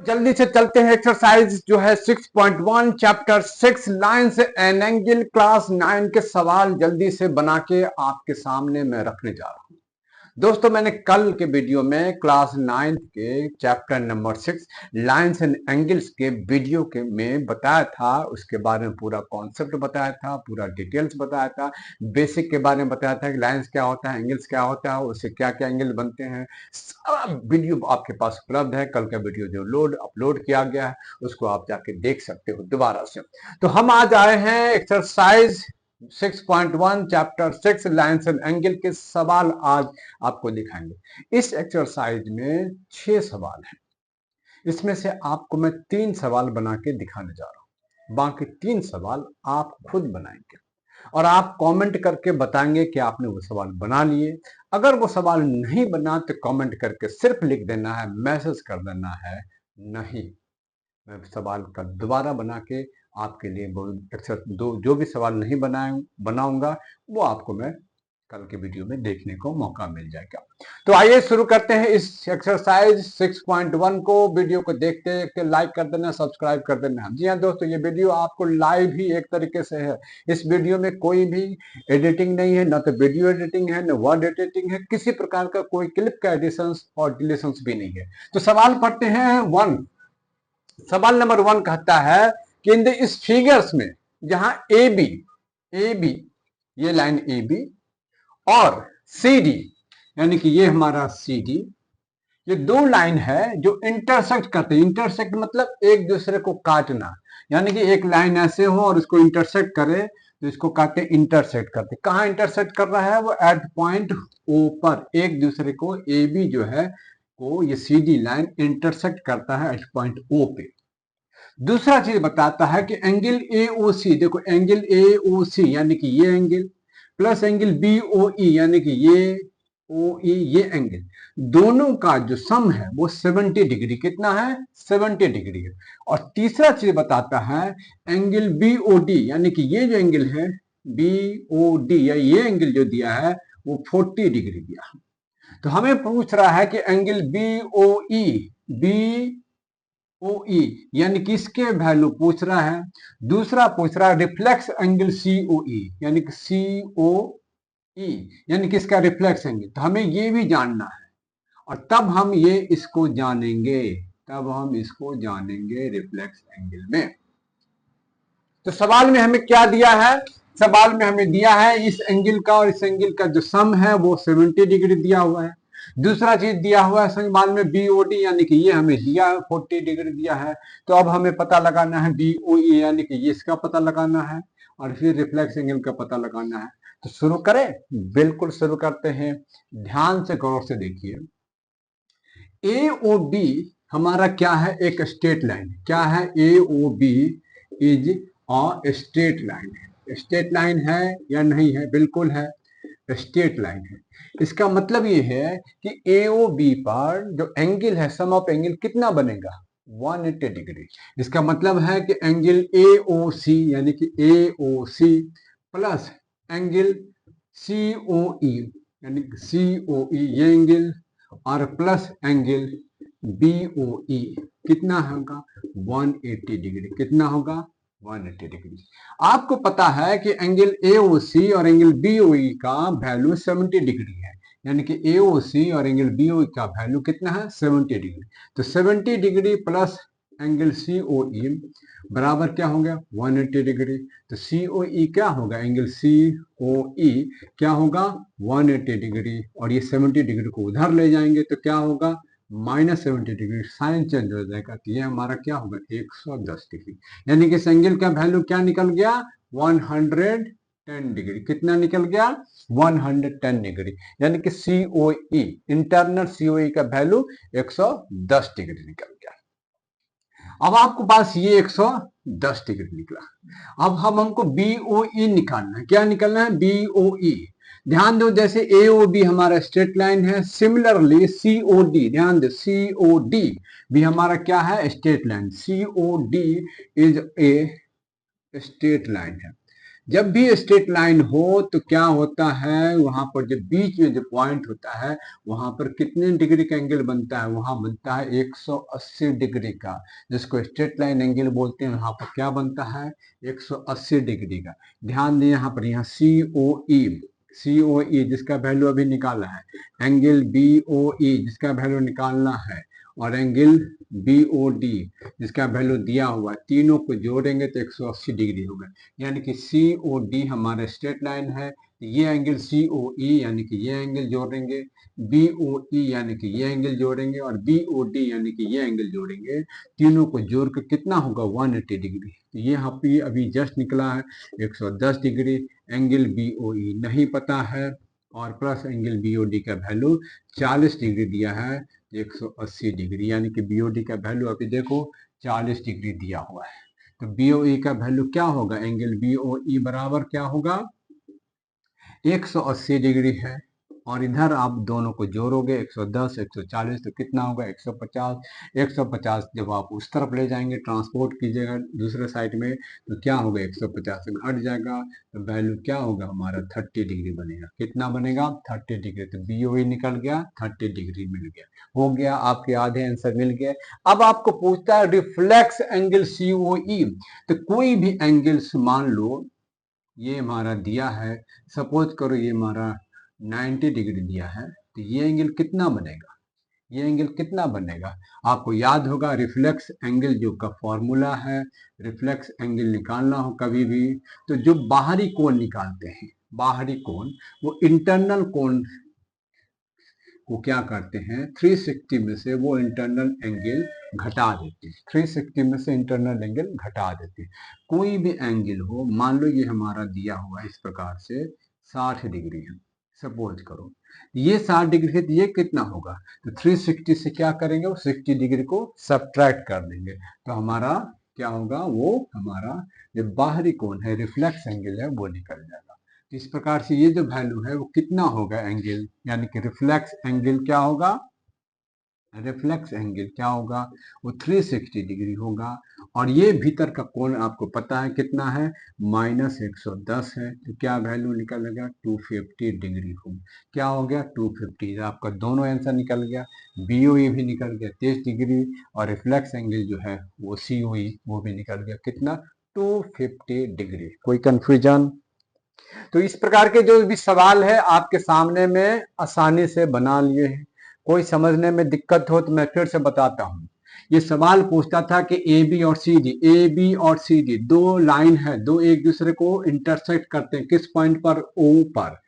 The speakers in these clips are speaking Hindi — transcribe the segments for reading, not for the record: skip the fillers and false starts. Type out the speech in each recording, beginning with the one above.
जल्दी से चलते हैं। एक्सरसाइज जो है 6.1 chapter 6 lines and angle class 9 के सवाल जल्दी से बना के आपके सामने मैं रखने जा रहा हूं। दोस्तों, मैंने कल के वीडियो में क्लास 9 के chapter number 6 lines and angles के वीडियो के में बताया था, उसके बारे में पूरा कॉन्सेप्ट बताया था, पूरा डिटेल्स बताया था, बेसिक के बारे में बताया था कि लाइन्स क्या होता है, एंगल्स क्या होता है, उससे क्या क्या एंगल बनते हैं। सारा वीडियो आपके पास उपलब्ध है। कल का वीडियो जो अपलोड किया गया है उसको आप जाके देख सकते हो दोबारा से। तो हम आज आए हैं exercise 6.1 chapter 6 lines and angle के सवाल आज आपको दिखाएंगे। इस एक्सरसाइज में 6 सवाल हैं। इसमें से आपको मैं 3 सवाल बना के दिखाने जा रहा हूं, बाकी 3 सवाल आप खुद बनाएंगे और आप कमेंट करके बताएंगे कि आपने वो सवाल बना लिए। अगर वो सवाल नहीं बना तो कमेंट करके सिर्फ लिख देना है, मैसेज कर देना है नहीं। मैं सवाल का दोबारा बना के आपके लिए जो भी सवाल नहीं बनाऊंगा वो आपको मैं कल के वीडियो में देखने को मौका मिल जाएगा। तो आइए शुरू करते हैं इस एक्सरसाइज 6.1 को। वीडियो को देखते देखते लाइक कर देना, सब्सक्राइब कर देना। जी हाँ दोस्तों, ये वीडियो आपको लाइव ही एक तरीके से है। इस वीडियो में कोई भी एडिटिंग नहीं है, ना तो वीडियो एडिटिंग है, न वर्ड एडिटिंग है, किसी प्रकार का कोई क्लिप का एडिशन और डिलीशन भी नहीं है। तो सवाल पढ़ते हैं। सवाल नंबर 1 कहता है कि इन इस फिगर्स में जहां ए बी ये लाइन ए बी और सी डी यानी कि ये हमारा सी डी, ये दो लाइन है जो इंटरसेक्ट करते हैं। इंटरसेक्ट मतलब एक दूसरे को काटना, यानी कि एक लाइन ऐसे हो और इसको इंटरसेक्ट करे तो इसको कहते हैं इंटरसेक्ट करते। कहाँ इंटरसेक्ट कर रहा है? वो एट पॉइंट ओ पर एक दूसरे को ए बी जो है को ये सी डी लाइन इंटरसेक्ट करता है एट पॉइंट ओ पे। दूसरा चीज बताता है कि एंगल ए ओ सी, देखो एंगल ए ओ सी यानी कि ये angle plus angle B O E यानी कि ये ओ ई ये एंगल, दोनों का जो सम है वो 70 डिग्री कितना है? 70 डिग्री है। और तीसरा चीज बताता है एंगल बी ओ डी यानी कि ये जो एंगल है बी ओ डी या ये एंगल जो दिया है वो 40 डिग्री दिया। तो हमें पूछ रहा है कि एंगल बी ओ ई ओ ई यानी कि इसके वैल्यू पूछ रहा है। दूसरा पूछ रहा है रिफ्लेक्स एंगल सी ओ ई यानी कि सी ओ ई यानी कि इसका रिफ्लेक्स एंगल। तो हमें ये भी जानना है और तब हम इसको जानेंगे रिफ्लेक्स एंगल में। तो सवाल में हमें क्या दिया है? सवाल में हमें दिया है इस एंगल का और इस एंगल का जो सम है वो 70 डिग्री दिया हुआ है। दूसरा चीज दिया हुआ है सवाल में बीओडी यानी कि ये हमें दिया है 40 डिग्री दिया है। तो अब हमें पता लगाना है बीओई यानी कि ये इसका पता लगाना है और फिर रिफ्लेक्स एंगल का पता लगाना है। तो शुरू करें? बिल्कुल शुरू करते हैं। ध्यान से गौर से देखिए, ए ओ बी हमारा क्या है? एक स्ट्रेट लाइन। क्या है? A O B is a straight line है। स्ट्रेट लाइन है या नहीं है? बिल्कुल है, स्ट्रेट लाइन है। इसका मतलब ये है कि ए ओ बी पर जो एंगल है सम ऑफ एंगल कितना बनेगा? 180 डिग्री। इसका मतलब है कि एंगल ए ओ सी यानी कि ए ओ सी प्लस एंगल सी ओ ई यानी कि सी ओ ई ये एंगल और प्लस एंगल बी ओ ई कितना होगा? 180 डिग्री। कितना होगा? 180 डिग्री। आपको पता है कि एंगल ए ओ सी और एंगल बी ओ ई का वैल्यू 70 डिग्री है, यानी कि ए ओ सी और एंगल बी ओ ई का वैल्यू कितना है? 70 डिग्री। तो 70 डिग्री प्लस एंगल सी ओ ई बराबर क्या हो गया? 180 डिग्री। तो सी ओ ई क्या होगा? एंगल सी ओ ई क्या होगा? 180 डिग्री। और ये 70 डिग्री को उधर ले जाएंगे तो क्या होगा? -70 डिग्री। साइन चेंज हो जाएगा तो ये हमारा क्या होगा? 110 डिग्री। यानी कि इस एंगल का वैल्यू क्या निकल गया? 110 डिग्री। कितना निकल गया? 110 डिग्री। यानी कि सीओई इंटरनल सीओई का वैल्यू 110 डिग्री निकल गया। अब आपको पास ये 110 डिग्री निकला। अब हमको बीओई निकालना है। क्या निकालना है? बीओई। ध्यान दो, जैसे ए ओ बी हमारा स्ट्रेट लाइन है, सिमिलरली सी ओ डी, ध्यान दो सी ओ डी भी हमारा क्या है? Straight line. C O D is a straight line है। जब भी स्ट्रेट लाइन हो तो क्या होता है, वहां पर जो बीच में जो पॉइंट होता है वहां पर कितने डिग्री का एंगल बनता है, वहां बनता है 180 डिग्री का, जिसको स्ट्रेट लाइन एंगल बोलते हैं। वहां पर क्या बनता है, 180 डिग्री का। ध्यान दें यहाँ पर, यहाँ सी ओ ई जिसका वैल्यू अभी निकाला है, एंगल बी ओ ई जिसका वैल्यू निकालना है, और एंगल बी ओ डी जिसका वैल्यू दिया हुआ है, तीनों को जोड़ेंगे तो 180 डिग्री होगा। यानी कि सी ओ डी हमारा स्ट्रेट लाइन है, ये एंगल सी ओ ई यानी कि ये एंगल जोड़ेंगे, बी ओ ई यानी कि ये एंगल जोड़ेंगे, और बी ओ डी यानी कि ये एंगल जोड़ेंगे। तीनों को जोड़ कर कितना होगा, 180 डिग्री। तो ये यहाँ पे अभी जस्ट निकला है 110 degree. Angle B O E नहीं पता है, और plus angle B O D का वैल्यू 40 डिग्री दिया है, 180 डिग्री। यानी कि बी ओ डी का वैल्यू अभी देखो 40 डिग्री दिया हुआ है। तो बी ओ ई का वैल्यू क्या होगा, एंगल बी ओ ई बराबर क्या होगा, 180 डिग्री है। और इधर आप दोनों को जोड़ोगे 110 140 तो कितना होगा, 150। 150 जब आप उस तरफ ले जाएंगे, ट्रांसपोर्ट कीजिएगा दूसरे साइड में, तो क्या होगा, 150 से घट जाएगा, तो वैल्यू क्या होगा हमारा 30 डिग्री बनेगा। कितना बनेगा, 30 डिग्री। तो बी ओ ई निकल गया, 30 डिग्री मिल गया। हो गया, आपके आधे आंसर मिल गए। अब आपको पूछता है रिफ्लेक्स एंगल सी ओ ई। तो कोई भी एंगल्स मान लो, ये हमारा दिया है, सपोज करो ये हमारा 90 डिग्री दिया है, तो ये एंगल कितना बनेगा, ये एंगल कितना बनेगा। आपको याद होगा रिफ्लेक्स एंगल जो का फॉर्मूला है, रिफ्लेक्स एंगल निकालना हो कभी भी, तो जो बाहरी कोण निकालते हैं, बाहरी कोण, वो इंटरनल कोण को क्या करते हैं, 360 में से वो इंटरनल एंगल घटा देते हैं, 360 में से इंटरनल एंगल घटा देते हैं। कोई भी एंगल हो, मान लो ये हमारा दिया हुआ है इस प्रकार से 60 डिग्री है, सपोज करो ये 60 डिग्री है, तो ये कितना होगा, तो 360 से क्या करेंगे, वो 60 डिग्री को सब्ट्रैक्ट कर देंगे, तो हमारा क्या होगा, वो हमारा जो बाहरी कोण है, रिफ्लेक्स एंगल है, वो निकल जाएगा। तो इस प्रकार से ये जो वैल्यू है वो कितना होगा एंगल, यानी कि रिफ्लेक्स एंगल क्या होगा, रिफ्लेक्स एंगल क्या होगा, वो 360 डिग्री होगा। और ये भीतर का कोण आपको पता है कितना है, -110 है, तो क्या वैल्यू निकलेगा, 250 डिग्री होगी। क्या हो गया, 250। आपका दोनों आंसर निकल गया, बीओई भी निकल गया 30 डिग्री, और रिफ्लेक्स एंगल जो है वो सीओई वो भी निकल गया कितना, 250 डिग्री। कोई कंफ्यूजन। तो इस प्रकार के जो भी सवाल है आपके सामने में आसानी से बना लिए हैं। कोई समझने में दिक्कत हो तो मैं फिर से बताता हूं। ये सवाल पूछता था कि ए बी और सी डी दो लाइन है, दो एक दूसरे को इंटरसेक्ट करते हैं किस पॉइंट पर, ओ पर।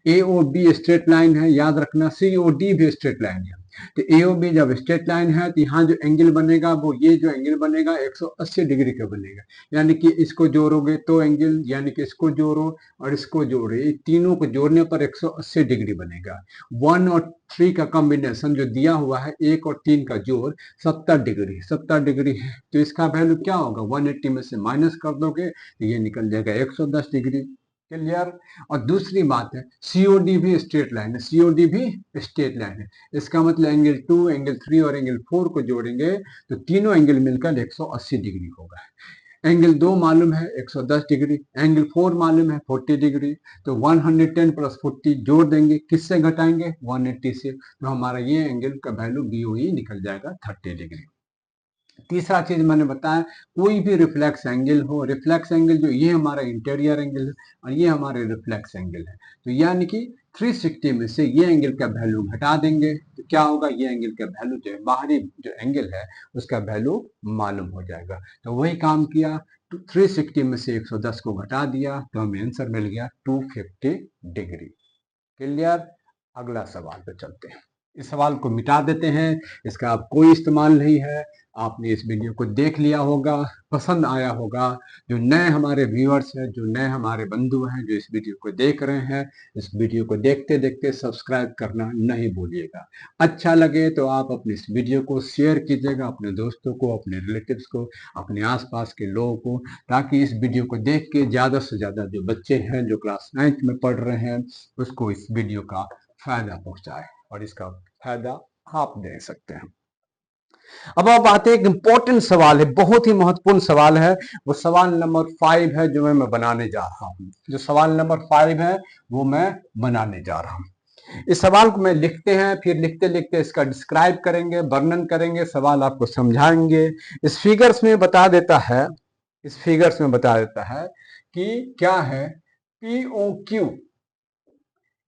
ए ओ बी स्ट्रेट लाइन है, याद रखना, सी ओ डी भी स्ट्रेट लाइन है। तो ए ओ बी जब स्ट्रेट लाइन है तो यहाँ जो एंगल बनेगा, वो ये जो एंगल बनेगा 180 डिग्री का बनेगा। यानी कि इसको जोड़ोगे तो एंगल, यानी कि इसको जोड़ो और इसको जोड़े, तीनों को जोड़ने पर 180 डिग्री बनेगा। 1 और 3 का कॉम्बिनेशन जो दिया हुआ है, 1 और 3 का जोड़ 70 डिग्री है। तो इसका वैल्यू क्या होगा, 180 में से माइनस कर दोगे तो ये निकल जाएगा 110 डिग्री। क्लियर। और दूसरी बात है, सीओडी भी स्ट्रेट लाइन है, सीओडी भी स्ट्रेट लाइन है। इसका मतलब एंगल 2, एंगल 3 और एंगल 4 को जोड़ेंगे तो तीनों एंगल मिलकर 180 डिग्री होगा। एंगल 2 मालूम है 110 डिग्री, एंगल 4 मालूम है 40 डिग्री, तो 110 प्लस 40 जोड़ देंगे, किससे घटाएंगे, 180 से, तो हमारा ये एंगल का वैल्यू बीओई निकल जाएगा 30 डिग्री। तीसरा चीज मैंने बताया, कोई भी रिफ्लेक्स एंगल हो, रिफ्लेक्स एंगल जो ये हमारा इंटीरियर एंगल है और ये हमारे रिफ्लेक्स एंगल है, तो यानी कि 360 में से ये एंगल का वैल्यू घटा देंगे तो क्या होगा, ये एंगल का वैल्यू जो है, बाहरी जो एंगल है उसका वैल्यू मालूम हो जाएगा। तो वही काम किया, 360 में से 110 को घटा दिया तो हमें आंसर मिल गया 250 डिग्री। क्लियर। अगला सवाल पे चलते हैं। इस सवाल को मिटा देते हैं, इसका अब कोई इस्तेमाल नहीं है। आपने इस वीडियो को देख लिया होगा, पसंद आया होगा। जो नए हमारे व्यूअर्स हैं, जो नए हमारे बंधु हैं जो इस वीडियो को देख रहे हैं, इस वीडियो को देखते देखते सब्सक्राइब करना नहीं भूलिएगा। अच्छा लगे तो आप अपने इस वीडियो को शेयर कीजिएगा अपने दोस्तों को, अपने रिलेटिव्स को, अपने आसपास के लोगों को, ताकि इस वीडियो को देख के ज़्यादा से ज़्यादा जो बच्चे हैं जो क्लास 9th में पढ़ रहे हैं उसको इस वीडियो का फायदा पहुंचाए, और इसका फायदा आप दे सकते हैं। अब आते हैं, एक इंपॉर्टेंट सवाल है, बहुत ही महत्वपूर्ण सवाल है। वो सवाल नंबर 5 है जो मैं बनाने जा रहा हूं। जो सवाल नंबर 5 है वो मैं बनाने जा रहा हूं। इस सवाल को मैं लिखते हैं, फिर लिखते लिखते इसका डिस्क्राइब करेंगे, वर्णन करेंगे, सवाल आपको समझाएंगे। इस फिगर्स में बता देता है, इस फिगर्स में बता देता है कि क्या है POQ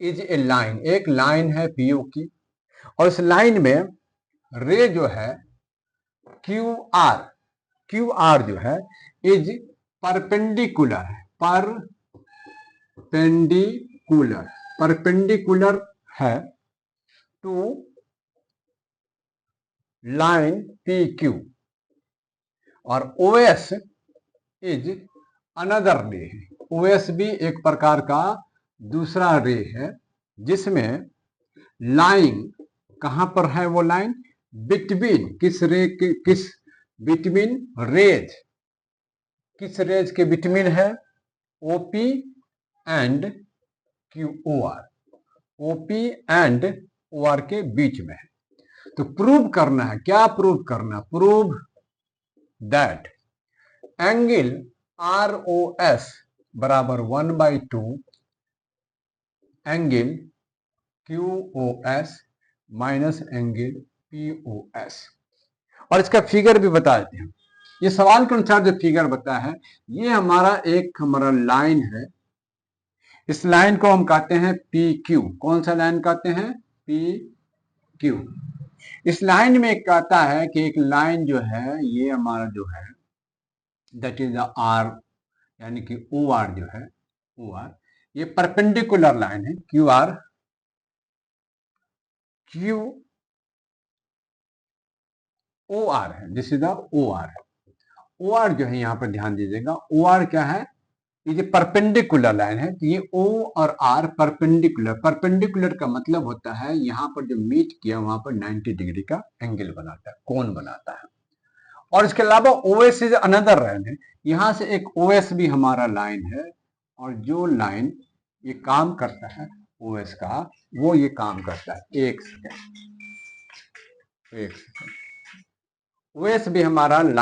इज ए लाइन, एक लाइन है POQ, और इस लाइन में रे जो है QR, QR जो है इज परपेंडिकुलर है, परपेंडिकुलर, परपेंडिकुलर है टू लाइन PQ, और OS इज अनदर रे है। OS भी एक प्रकार का दूसरा रे है, जिसमें लाइन कहां पर है, वो लाइन बिटवीन किस रे के, किस बिटवीन रेज, किस रेज के बिटवीन है, OP and QR, OP and OR के बीच में है। तो प्रूव करना है, क्या प्रूव करना, प्रूव दैट एंगल ROS बराबर 1/2 angle QOS minus angle POS। और इसका फिगर भी बता देते हैं। ये सवाल के अनुसार जो फिगर बताया है, ये हमारा लाइन है। इस लाइन को हम कहते हैं PQ। कौन सा लाइन कहते हैं, PQ। इस लाइन में कहता है कि एक लाइन जो है, ये हमारा जो है दैट इज द R, यानी कि OR जो है, OR ये परपेंडिकुलर लाइन है, QR OR है, this is the OR। OR जो है, यहां पर ध्यान दीजिएगा, OR क्या है, ये परपेंडिकुलर लाइन है। तो ये O और R परपेंडिकुलर, परपेंडिकुलर का मतलब होता है यहां पर जो मीट किया वहां पर 90 डिग्री का एंगल बनाता है, कोण बनाता है। और इसके अलावा OS इज अनदर लाइन है, यहां से एक OS भी हमारा लाइन है, और जो लाइन ये काम करता है OS का, वो ये काम करता है, एक सेकेंड, OS भी हमारा